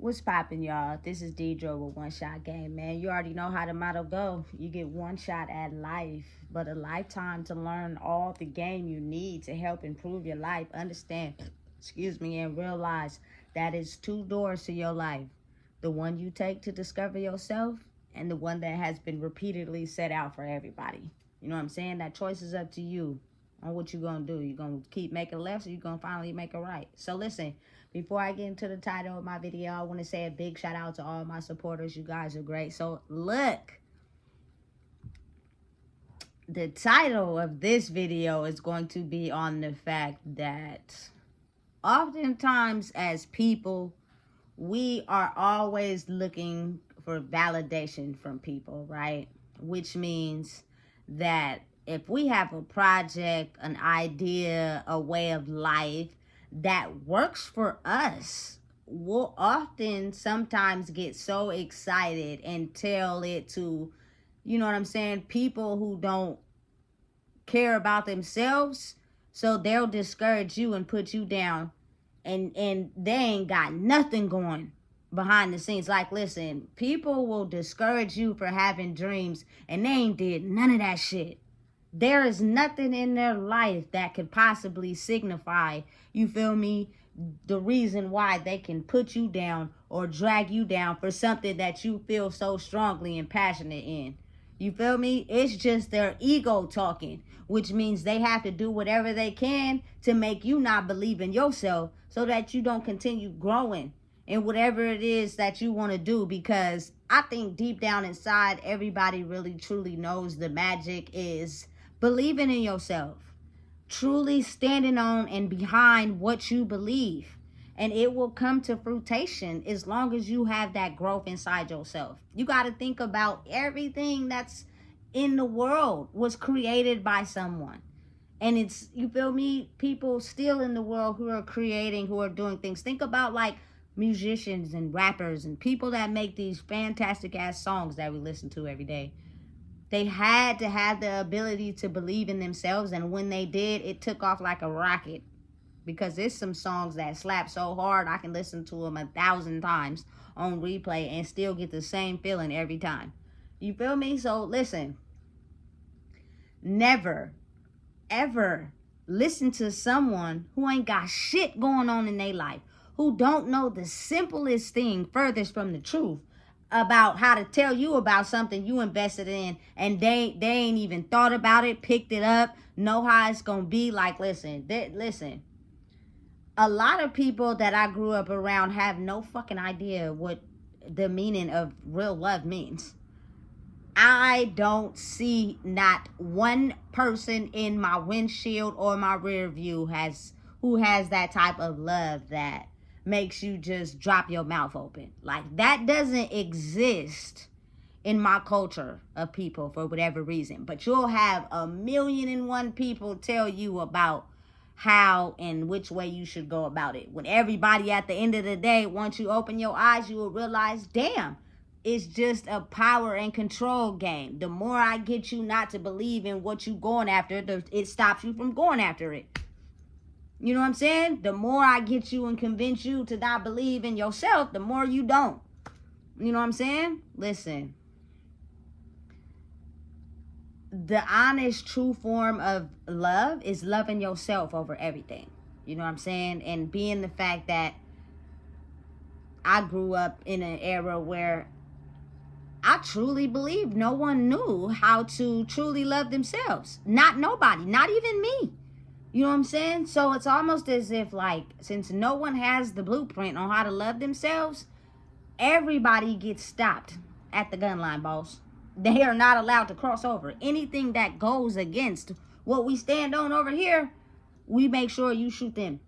What's poppin', y'all? This is Deidre with One Shot Game, man. You already know how the motto go. You get one shot at life, but a lifetime to learn all the game you need to help improve your life. Understand, and realize that is two doors to your life. The one you take to discover yourself and the one that has been repeatedly set out for everybody. You know what I'm saying? That choice is up to you on what you're going to do. You're going to keep making left or you're going to finally make a right. So listen, before I get into the title of my video, I want to say a big shout out to all my supporters. You guys are great. So look, the title of this video is going to be on the fact that oftentimes as people, we are always looking for validation from people, right? Which means that if we have a project, an idea, a way of life that works for us, we'll often sometimes get so excited and tell it to, you know what I'm saying, people who don't care about themselves. So they'll discourage you and put you down, and they ain't got nothing going behind the scenes. Like, listen, people will discourage you for having dreams and they ain't did none of that shit. There is nothing in their life that could possibly signify, you feel me, the reason why they can put you down or drag you down for something that you feel so strongly and passionate in. You feel me? It's just their ego talking, which means they have to do whatever they can to make you not believe in yourself so that you don't continue growing in whatever it is that you want to do. Because I think deep down inside, everybody really truly knows the magic is believing in yourself, truly standing on and behind what you believe. And it will come to fruition as long as you have that growth inside yourself. You got to think about everything that's in the world was created by someone. And it's, you feel me, people still in the world who are creating, who are doing things. Think about like musicians and rappers and people that make these fantastic ass songs that we listen to every day. They had to have the ability to believe in themselves, and when they did, it took off like a rocket. Because there's some songs that slap so hard, I can listen to them 1,000 times on replay and still get the same feeling every time. You feel me? So listen, never, ever listen to someone who ain't got shit going on in their life, who don't know the simplest thing furthest from the truth about how to tell you about something you invested in, and they ain't even thought about it, picked it up, know how it's gonna be. Like, listen, a lot of people that I grew up around have no fucking idea what the meaning of real love means. I don't see not one person in my windshield or my rear view who has that type of love that makes you just drop your mouth open. Like, that doesn't exist in my culture of people for whatever reason. But you'll have 1,000,001 people tell you about how and which way you should go about it. When everybody at the end of the day, once you open your eyes, you will realize, damn, it's just a power and control game. The more I get you not to believe in what you going after, it stops you from going after it. You know what I'm saying? The more I get you and convince you to not believe in yourself, the more you don't. You know what I'm saying? Listen. The honest, true form of love is loving yourself over everything. You know what I'm saying? And being the fact that I grew up in an era where I truly believe no one knew how to truly love themselves. Not nobody, not even me. You know what I'm saying? So it's almost as if, like, since no one has the blueprint on how to love themselves, everybody gets stopped at the gun line, boss. They are not allowed to cross over. Anything that goes against what we stand on over here, we make sure you shoot them.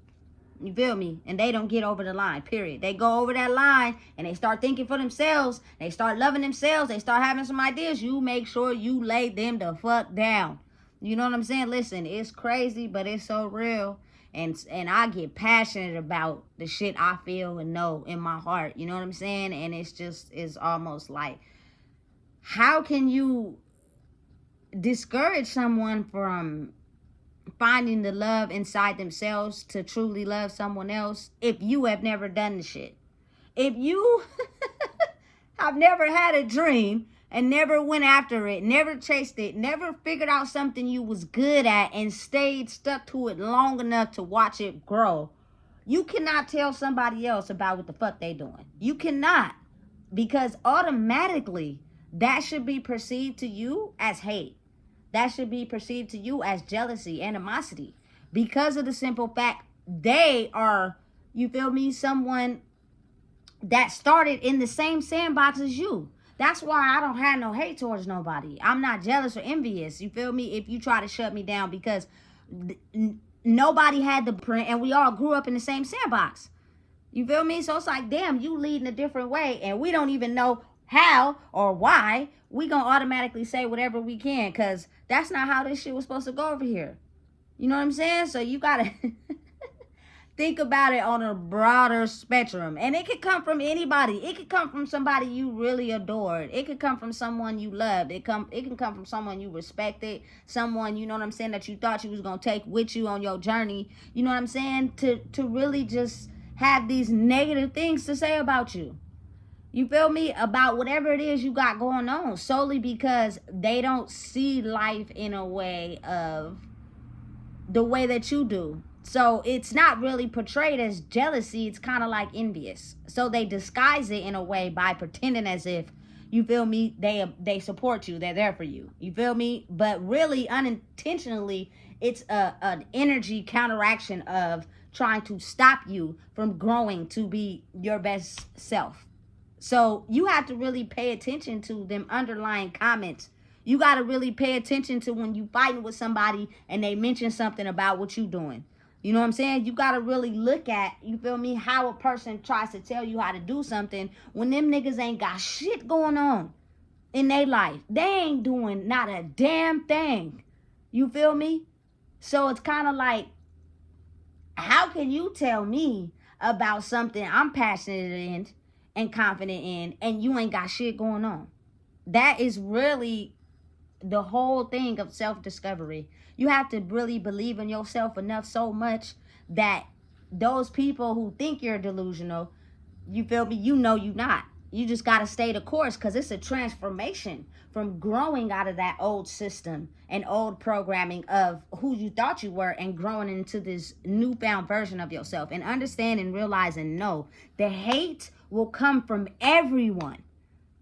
You feel me? And they don't get over the line, period. They go over that line and they start thinking for themselves. They start loving themselves. They start having some ideas. You make sure you lay them the fuck down. You know what I'm saying? Listen, it's crazy, but it's so real. And I get passionate about the shit I feel and know in my heart. You know what I'm saying? And it's almost like, how can you discourage someone from finding the love inside themselves to truly love someone else if you have never done the shit? If you have never had a dream and never went after it, never chased it, never figured out something you was good at and stayed stuck to it long enough to watch it grow, you cannot tell somebody else about what the fuck they doing. You cannot, because automatically that should be perceived to you as hate. That should be perceived to you as jealousy, animosity, because of the simple fact they are, you feel me, someone that started in the same sandbox as you. That's why I don't have no hate towards nobody. I'm not jealous or envious. You feel me? If you try to shut me down, because nobody had the print and we all grew up in the same sandbox. You feel me? So it's like, damn, you leading a different way and we don't even know how or why. We gonna automatically say whatever we can, because that's not how this shit was supposed to go over here. You know what I'm saying? So you gotta think about it on a broader spectrum. And it could come from anybody. It could come from somebody you really adored. It could come from someone you loved. It can come from someone you respected. Someone, you know what I'm saying, that you thought you was going to take with you on your journey. You know what I'm saying? To really just have these negative things to say about you. You feel me? About whatever it is you got going on. Solely because they don't see life in a way of the way that you do. So it's not really portrayed as jealousy. It's kind of like envious. So they disguise it in a way by pretending as if, you feel me, they support you. They're there for you. You feel me? But really, unintentionally, it's an energy counteraction of trying to stop you from growing to be your best self. So you have to really pay attention to them underlying comments. You got to really pay attention to when you fighting with somebody and they mention something about what you doing. You know what I'm saying? You got to really look at, you feel me, how a person tries to tell you how to do something when them niggas ain't got shit going on in their life. They ain't doing not a damn thing. You feel me? So it's kind of like, how can you tell me about something I'm passionate in and confident in and you ain't got shit going on? That is really the whole thing of self-discovery. You have to really believe in yourself enough so much that those people who think you're delusional, you feel me, you know you not. You just got to stay the course, because it's a transformation from growing out of that old system and old programming of who you thought you were and growing into this newfound version of yourself. And understand and realize and know the hate will come from everyone.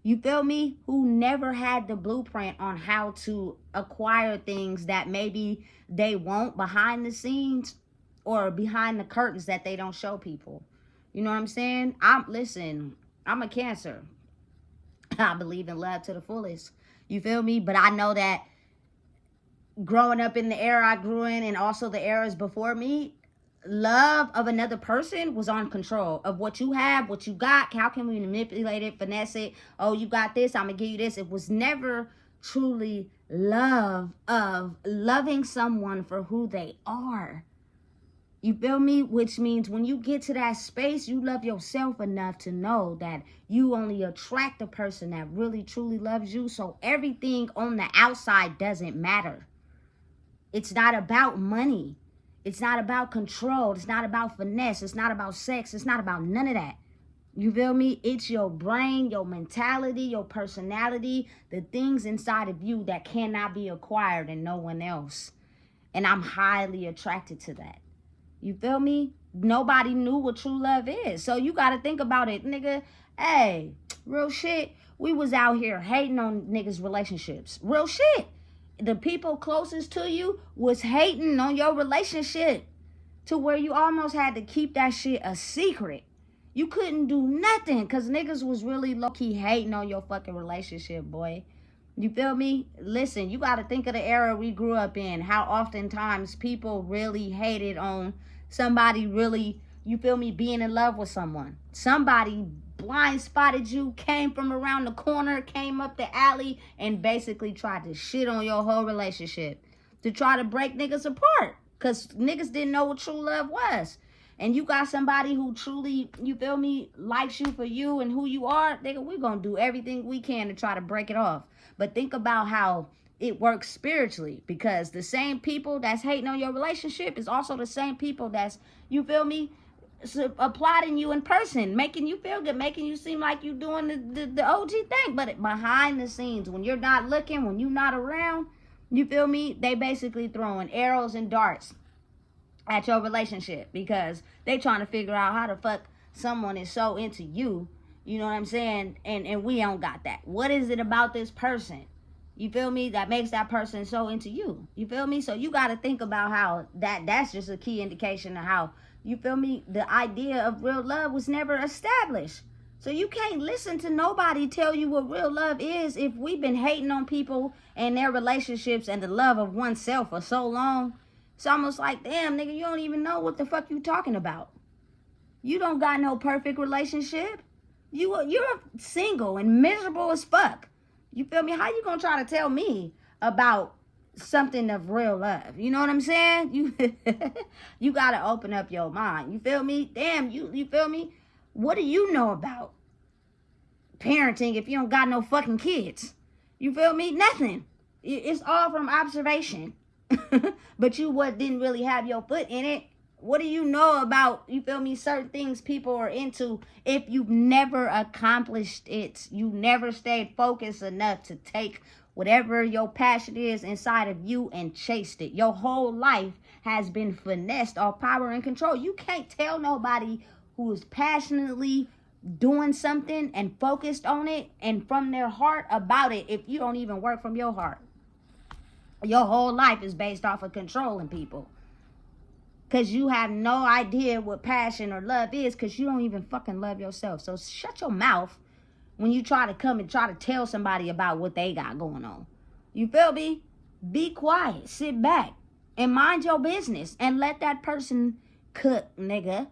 You feel me? Who never had the blueprint on how to acquire things that maybe they want behind the scenes or behind the curtains that they don't show people. You know what I'm saying? I'm a Cancer. I believe in love to the fullest. You feel me? But I know that growing up in the era I grew in and also the eras before me, love of another person was on control of what you have, what you got. How can we manipulate it, finesse it? Oh, you got this, I'm gonna give you this. It was never truly love of loving someone for who they are. You feel me? Which means when you get to that space, you love yourself enough to know that you only attract a person that really truly loves you. So everything on the outside doesn't matter. It's not about money. It's not about control. It's not about finesse. It's not about sex. It's not about none of that. You feel me? It's your brain, your mentality, your personality, the things inside of you that cannot be acquired in no one else. And I'm highly attracted to that. You feel me? Nobody knew what true love is. So you got to think about it, nigga. Hey, real shit. We was out here hating on niggas' relationships. Real shit. The people closest to you was hating on your relationship to where you almost had to keep that shit a secret. You couldn't do nothing because niggas was really low-key hating on your fucking relationship, boy. You feel me? Listen, you got to think of the era we grew up in. How oftentimes people really hated on somebody really, you feel me, being in love with someone. Somebody blind spotted you, came from around the corner, came up the alley, and basically tried to shit on your whole relationship. To try to break niggas apart. Because niggas didn't know what true love was. And you got somebody who truly, you feel me, likes you for you and who you are, nigga, we're going to do everything we can to try to break it off. But think about how it works spiritually, because the same people that's hating on your relationship is also the same people that's, you feel me, applauding you in person, making you feel good, making you seem like you doing the OG thing. But behind the scenes, when you're not looking, when you're not around, you feel me? They basically throwing arrows and darts at your relationship because they trying to figure out how the fuck someone is so into you. You know what I'm saying? And we don't got that. What is it about this person? You feel me? That makes that person so into you. You feel me? So you got to think about how that's just a key indication of how, you feel me, the idea of real love was never established. So you can't listen to nobody tell you what real love is if we've been hating on people and their relationships and the love of oneself for so long. It's almost like, damn, nigga, you don't even know what the fuck you talking about. You don't got no perfect relationship. You're single and miserable as fuck. You feel me? How you gonna try to tell me about something of real love? You know what I'm saying? You gotta open up your mind. You feel me? Damn, you feel me? What do you know about parenting if you don't got no fucking kids? You feel me? Nothing. It's all from observation. But you didn't really have your foot in it. What do you know about, you feel me, certain things people are into if you've never accomplished it? You never stayed focused enough to take whatever your passion is inside of you and chased it. Your whole life has been finessed off power and control. You can't tell nobody who is passionately doing something and focused on it and from their heart about it if you don't even work from your heart. Your whole life is based off of controlling people. Because you have no idea what passion or love is because you don't even fucking love yourself. So shut your mouth when you try to come and try to tell somebody about what they got going on. You feel me? Be quiet. Sit back and mind your business and let that person cook, nigga.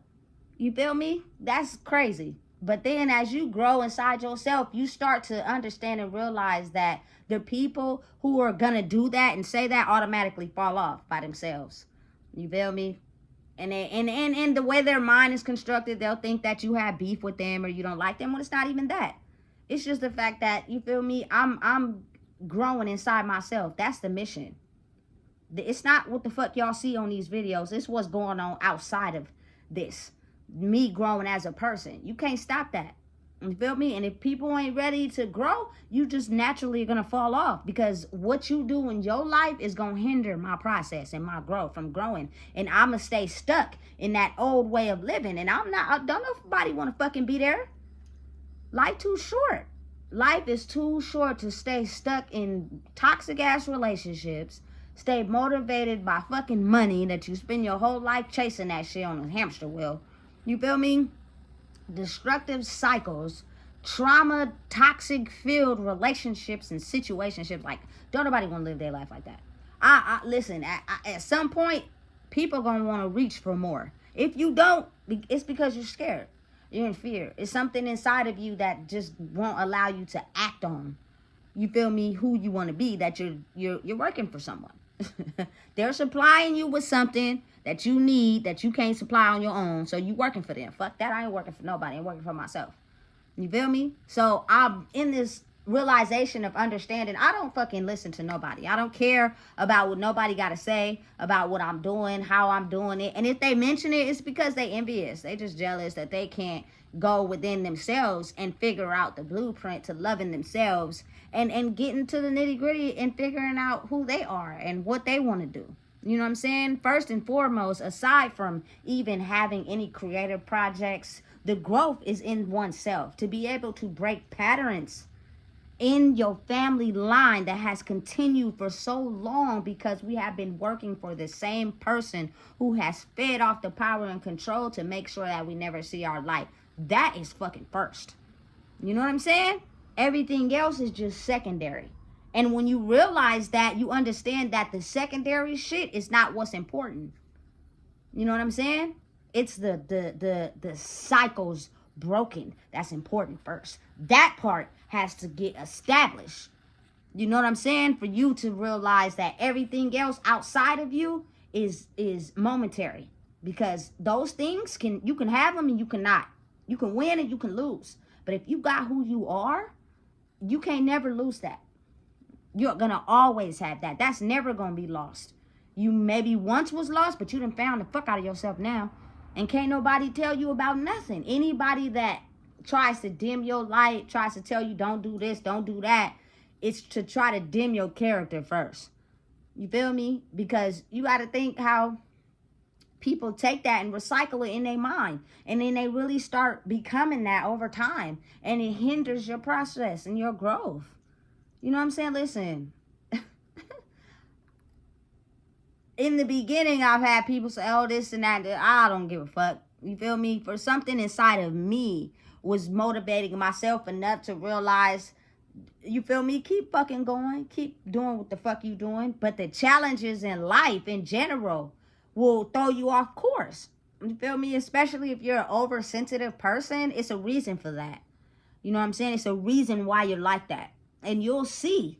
You feel me? That's crazy. But then as you grow inside yourself, you start to understand and realize that the people who are going to do that and say that automatically fall off by themselves. You feel me? And the way their mind is constructed, they'll think that you have beef with them or you don't like them when it's not even that. It's just the fact that, you feel me, I'm growing inside myself. That's the mission. It's not what the fuck y'all see on these videos. It's what's going on outside of this. Me growing as a person. You can't stop that. You feel me? And if people ain't ready to grow, you just naturally are going to fall off because what you do in your life is going to hinder my process and my growth from growing. And I'm going to stay stuck in that old way of living. And I don't know if nobody want to fucking be there. Life too short. Life is too short to stay stuck in toxic ass relationships. Stay motivated by fucking money that you spend your whole life chasing that shit on a hamster wheel. You feel me? Destructive cycles, trauma, toxic filled relationships and situationships. Like, don't nobody want to live their life like that. Listen, at some point, people gonna want to reach for more. If you don't, it's because you're scared. You're in fear. It's something inside of you that just won't allow you to act on, you feel me, who you want to be, that you're working for someone. They're supplying you with something that you need that you can't supply on your own, so you working for them. Fuck that. I ain't working for nobody. I'm working for myself. You feel me? So I'm in this realization of understanding. I don't fucking listen to nobody. I don't care about what nobody got to say about what I'm doing, how I'm doing it. And if they mention it, it's because they envious. They just jealous that they can't go within themselves and figure out the blueprint to loving themselves and getting to the nitty gritty and figuring out who they are and what they want to do. You know what I'm saying? First and foremost, aside from even having any creative projects, the growth is in oneself. To be able to break patterns in your family line that has continued for so long because we have been working for the same person who has fed off the power and control to make sure that we never see our light. That is fucking first. You know what I'm saying? Everything else is just secondary. And when you realize that, you understand that the secondary shit is not what's important. You know what I'm saying? It's the cycles broken that's important first. That part has to get established. You know what I'm saying? For you to realize that everything else outside of you is momentary. Because those things you can have them and you cannot. You can win and you can lose. But if you got who you are, you can't never lose that. You're going to always have that. That's never going to be lost. You maybe once was lost, but you done found the fuck out of yourself now. And can't nobody tell you about nothing. Anybody that tries to dim your light, tries to tell you don't do this, don't do that, it's to try to dim your character first. You feel me? Because you got to think how people take that and recycle it in their mind, and then they really start becoming that over time, and it hinders your process and your growth. You know what I'm saying? Listen, in the beginning, I've had people say, oh, this and that. I don't give a fuck. You feel me? For something inside of me was motivating myself enough to realize, you feel me? Keep fucking going. Keep doing what the fuck you doing. But the challenges in life in general will throw you off course. You feel me? Especially if you're an oversensitive person, it's a reason for that. You know what I'm saying? It's a reason why you're like that. And you'll see,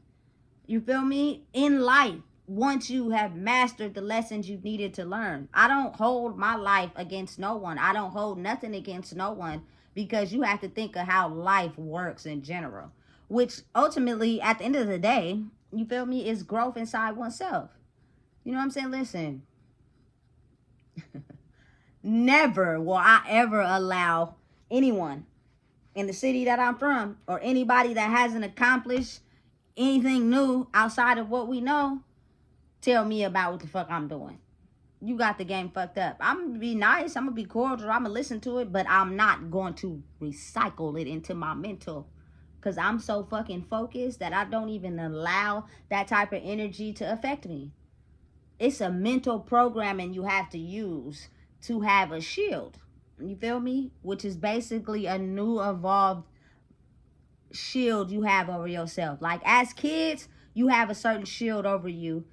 you feel me, in life, once you have mastered the lessons you needed to learn. I don't hold my life against no one. I don't hold nothing against no one, because you have to think of how life works in general, which ultimately, at the end of the day, you feel me, is growth inside oneself. You know what I'm saying? Listen, never will I ever allow anyone in the city that I'm from, or anybody that hasn't accomplished anything new outside of what we know, tell me about what the fuck I'm doing. You got the game fucked up. I'm gonna be nice, I'm gonna be cordial, I'm gonna listen to it, but I'm not going to recycle it into my mental, because I'm so fucking focused that I don't even allow that type of energy to affect me. It's a mental programming you have to use to have a shield. You feel me? Which is basically a new evolved shield you have over yourself. Like as kids, you have a certain shield over you,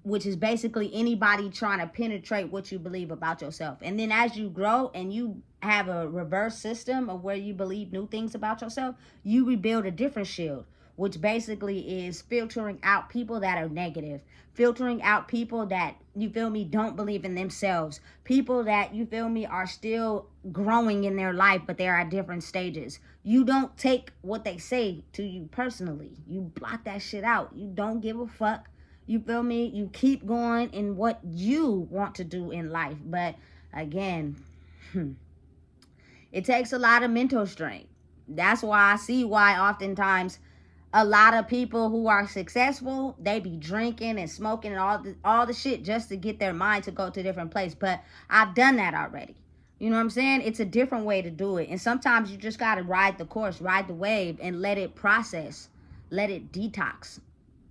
which is basically anybody trying to penetrate what you believe about yourself. And then as you grow and you have a reverse system of where you believe new things about yourself, you rebuild a different shield, which basically is filtering out people that are negative, filtering out people that, you feel me, don't believe in themselves, people that, you feel me, are still growing in their life, but they're at different stages. You don't take what they say to you personally. You block that shit out. You don't give a fuck. You feel me? You keep going in what you want to do in life. But again, it takes a lot of mental strength. That's why I see why oftentimes a lot of people who are successful, they be drinking and smoking and all the shit just to get their mind to go to a different place. But I've done that already. You know what I'm saying? It's a different way to do it. And sometimes you just got to ride the course, ride the wave, and let it process, let it detox.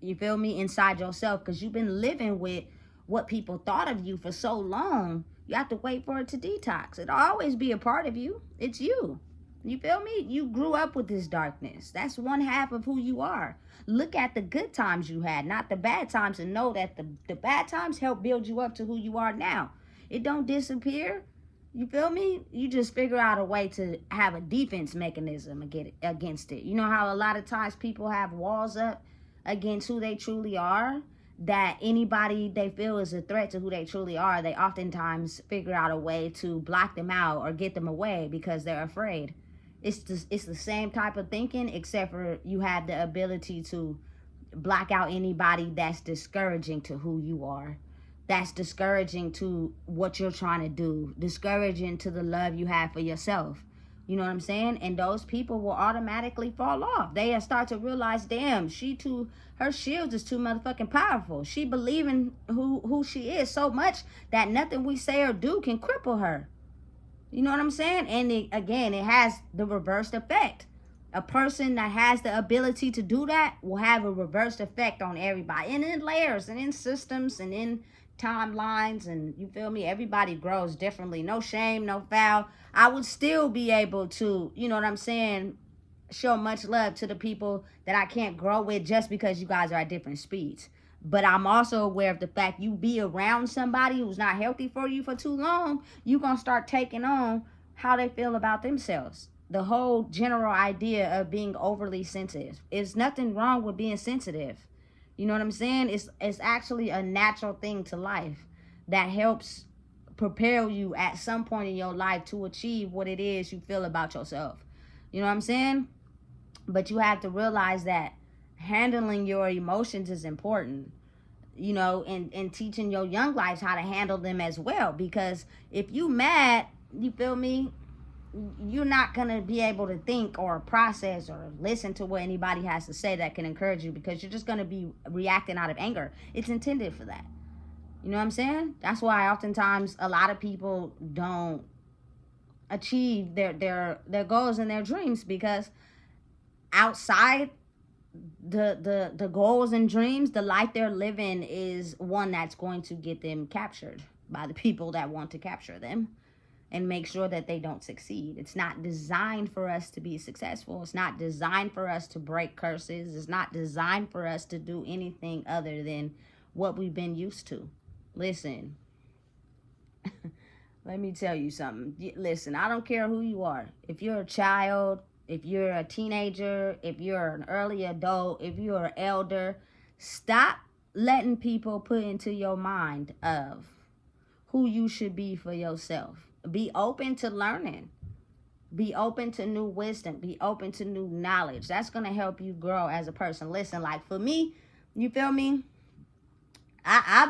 You feel me? Inside yourself, because you've been living with what people thought of you for so long. You have to wait for it to detox. It'll always be a part of you. It's you. You feel me? You grew up with this darkness. That's one half of who you are. Look at the good times you had, not the bad times, and know that the bad times help build you up to who you are now. It don't disappear. You feel me? You just figure out a way to have a defense mechanism against it. You know how a lot of times people have walls up against who they truly are, that anybody they feel is a threat to who they truly are, they oftentimes figure out a way to block them out or get them away because they're afraid. It's the same type of thinking, except for you have the ability to block out anybody that's discouraging to who you are, that's discouraging to what you're trying to do, discouraging to the love you have for yourself. You know what I'm saying? And those people will automatically fall off. They start to realize, damn, her shield is too motherfucking powerful. She believing who she is so much that nothing we say or do can cripple her. You know what I'm saying? And it has the reversed effect. A person that has the ability to do that will have a reversed effect on everybody. And in layers and in systems and in timelines, and you feel me, everybody grows differently. No shame, no foul. I would still be able to, you know what I'm saying, show much love to the people that I can't grow with just because you guys are at different speeds. But I'm also aware of the fact you be around somebody who's not healthy for you for too long, you're going to start taking on how they feel about themselves. The whole general idea of being overly sensitive. There's nothing wrong with being sensitive. You know what I'm saying? It's actually a natural thing to life that helps prepare you at some point in your life to achieve what it is you feel about yourself. You know what I'm saying? But you have to realize that handling your emotions is important. you know, and teaching your young lives how to handle them as well. Because if you mad, you feel me, you're not gonna be able to think or process or listen to what anybody has to say that can encourage you, because you're just gonna be reacting out of anger. It's intended for that. You know what I'm saying? That's why oftentimes a lot of people don't achieve their goals and their dreams, because outside the goals and dreams, the life they're living is one that's going to get them captured by the people that want to capture them and make sure that they don't succeed. It's not designed for us to be successful. It's not designed for us to break curses. It's not designed for us to do anything other than what we've been used to. Listen, let me tell you something. Listen, I don't care who you are. If you're a child, if you're a teenager, if you're an early adult, if you're an elder, stop letting people put into your mind of who you should be for yourself. Be open to learning. Be open to new wisdom. Be open to new knowledge. That's going to help you grow as a person. Listen, like for me, you feel me? I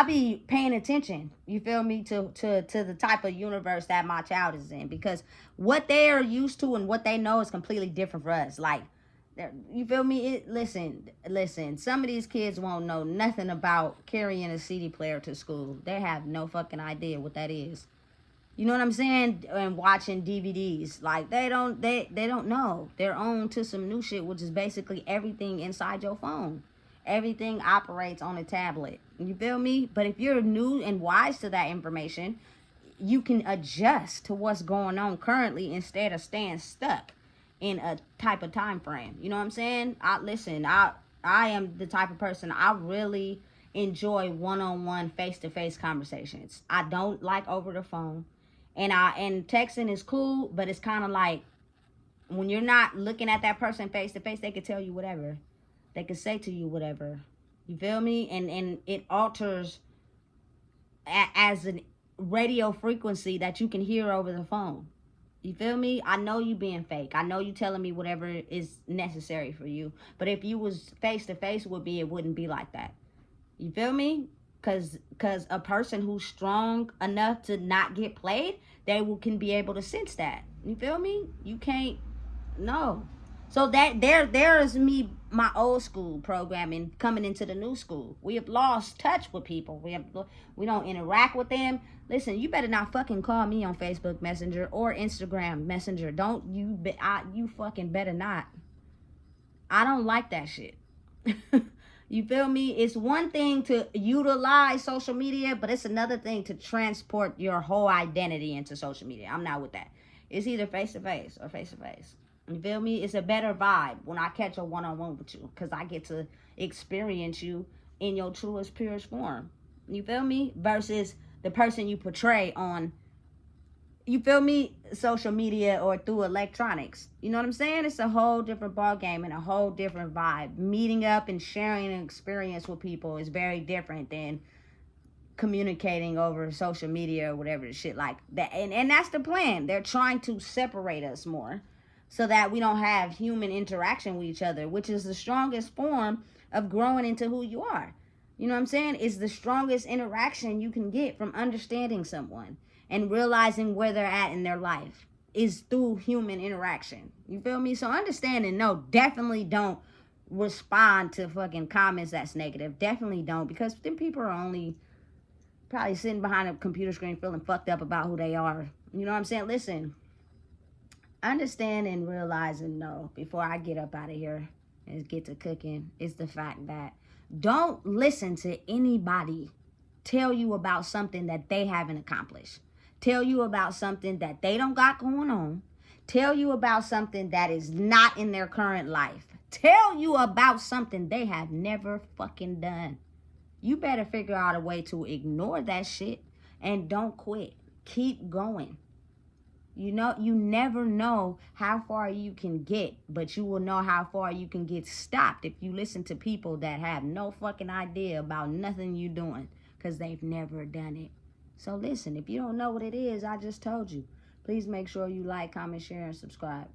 be paying attention, you feel me, to the type of universe that my child is in, because what they are used to and what they know is completely different for us. Like, you feel me? Listen, some of these kids won't know nothing about carrying a CD player to school. They have no fucking idea what that is. You know what I'm saying? And watching DVDs, like they don't know. They're on to some new shit, which is basically everything inside your phone. Everything operates on a tablet. You feel me? But if you're new and wise to that information, you can adjust to what's going on currently instead of staying stuck in a type of time frame. You know what I'm saying? I am the type of person, I really enjoy one-on-one, face-to-face conversations. I don't like over the phone. And texting is cool, but it's kind of like when you're not looking at that person face to face, they could tell you whatever. They could say to you whatever. You feel me? And it alters as a radio frequency that you can hear over the phone. You feel me? I know you being fake. I know you telling me whatever is necessary for you. But if you was face to face with me, it wouldn't be like that. You feel me? Cause a person who's strong enough to not get played, can be able to sense that. You feel me? You can't. No. So that there is me, my old school programming coming into the new school. We have lost touch with people. We don't interact with them. Listen, you better not fucking call me on Facebook Messenger or Instagram Messenger. You fucking better not. I don't like that shit. You feel me? It's one thing to utilize social media, but it's another thing to transport your whole identity into social media. I'm not with that. It's either face to face or face to face. You feel me? It's a better vibe when I catch a one-on-one with you, because I get to experience you in your truest, purest form. You feel me? Versus the person you portray on, you feel me, social media or through electronics. You know what I'm saying? It's a whole different ball game and a whole different vibe. Meeting up and sharing an experience with people is very different than communicating over social media or whatever the shit like that. And that's the plan. They're trying to separate us more so that we don't have human interaction with each other, which is the strongest form of growing into who you are. You know what I'm saying? It's the strongest interaction you can get from understanding someone and realizing where they're at in their life is through human interaction. You feel me? So understanding, no, definitely don't respond to fucking comments that's negative. Definitely don't, because them people are only probably sitting behind a computer screen feeling fucked up about who they are. You know what I'm saying? Listen, understand and realize and know before I get up out of here and get to cooking is the fact that don't listen to anybody tell you about something that they haven't accomplished. Tell you about something that they don't got going on. Tell you about something that is not in their current life. Tell you about something they have never fucking done. You better figure out a way to ignore that shit and don't quit. Keep going. You know, you never know how far you can get, but you will know how far you can get stopped if you listen to people that have no fucking idea about nothing you doing because they've never done it. So listen, if you don't know what it is, I just told you. Please make sure you like, comment, share, and subscribe.